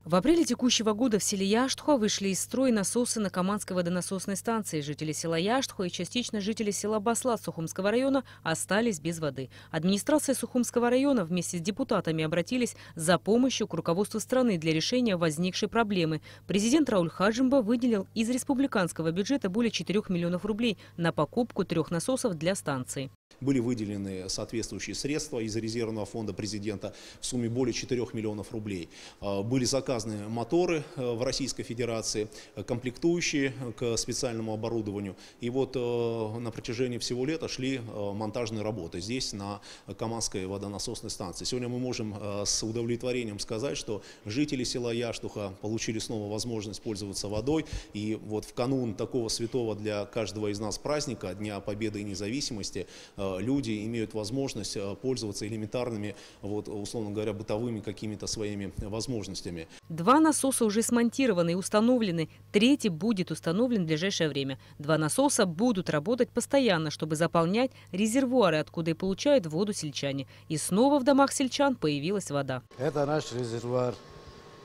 В апреле текущего года в селе Яштхо вышли из строя насосы на Каманской водонасосной станции. Жители села Яштхо и частично жители села Баслат Сухумского района остались без воды. Администрация Сухумского района вместе с депутатами обратились за помощью к руководству страны для решения возникшей проблемы. Президент Рауль Хаджимба выделил из республиканского бюджета более 4 миллионов рублей на покупку 3 насосов для станции. Были выделены соответствующие средства из резервного фонда президента в сумме более 4 миллионов рублей. Были заказаны моторы в Российской Федерации, комплектующие к специальному оборудованию. И вот на протяжении всего лета шли монтажные работы здесь, на Каманской водонасосной станции. Сегодня мы можем с удовлетворением сказать, что жители села Яштуха получили снова возможность пользоваться водой. И вот в канун такого святого для каждого из нас праздника, Дня Победы и Независимости, люди имеют возможность пользоваться элементарными, условно говоря, бытовыми какими-то своими возможностями. 2 насоса уже смонтированы и установлены. 3-й будет установлен в ближайшее время. 2 насоса будут работать постоянно, чтобы заполнять резервуары, откуда и получают воду сельчане. И снова в домах сельчан появилась вода. Это наш резервуар.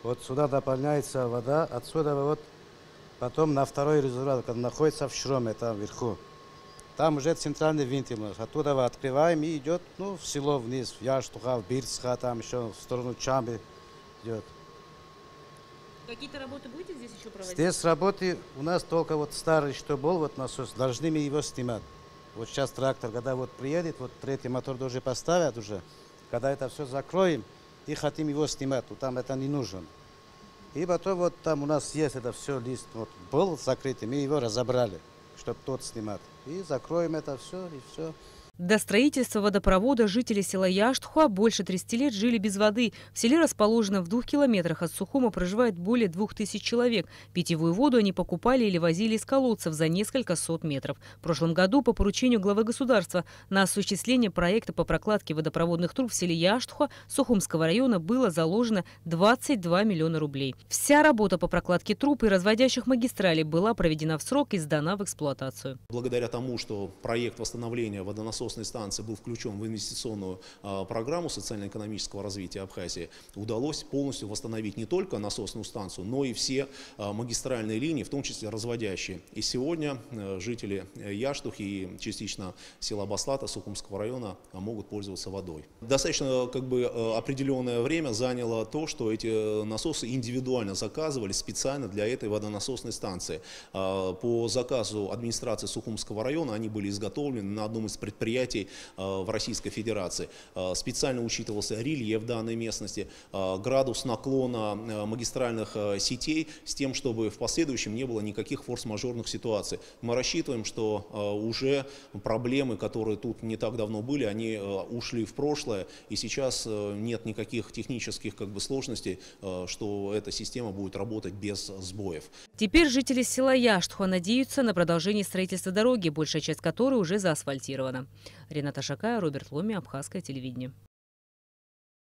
Вот сюда дополняется вода, отсюда вот потом на второй резервуар, который находится в Шроме, там вверху. Там уже центральный винтиль. Оттуда открываем и идет в село вниз, в Яштуха, в Бирцха, там еще в сторону Чамбы идет. Какие-то работы будете здесь еще проводить? Здесь работы у нас только вот старый, что был, насос, должны мы его снимать. Вот сейчас трактор, когда приедет, 3-й мотор уже поставят уже. Когда это все закроем и хотим его снимать, то там это не нужно. И потом там у нас есть это все, лист был закрытый, мы его разобрали, чтобы тот снимать. И закроем это все, и все. До строительства водопровода жители села Яштхуа больше 30 лет жили без воды. В селе, расположенном в 2 километрах от Сухума, проживает более 2000 человек. Питьевую воду они покупали или возили из колодцев за несколько сот метров. В прошлом году по поручению главы государства на осуществление проекта по прокладке водопроводных труб в селе Яштхуа Сухумского района было заложено 22 миллиона рублей. Вся работа по прокладке труб и разводящих магистралей была проведена в срок и сдана в эксплуатацию. Благодаря тому, что проект восстановления водонасосной станции был включен в инвестиционную программу социально-экономического развития Абхазии, удалось полностью восстановить не только насосную станцию, но и все магистральные линии, в том числе разводящие. И сегодня жители Яштухи и частично села Баслата Сухумского района могут пользоваться водой. Достаточно определенное время заняло то, что эти насосы индивидуально заказывались специально для этой водонасосной станции. По заказу администрации Сухумского района они были изготовлены на одном из предприятий в Российской Федерации. Специально учитывался рельеф данной местности, градус наклона магистральных сетей, с тем, чтобы в последующем не было никаких форс-мажорных ситуаций. Мы рассчитываем, что уже проблемы, которые тут не так давно были, они ушли в прошлое, и сейчас нет никаких технических сложностей, что эта система будет работать без сбоев. Теперь жители села Яштхуа надеются на продолжение строительства дороги, большая часть которой уже заасфальтирована. Рената Шакая, Роберт Ломи, Абхазское телевидение.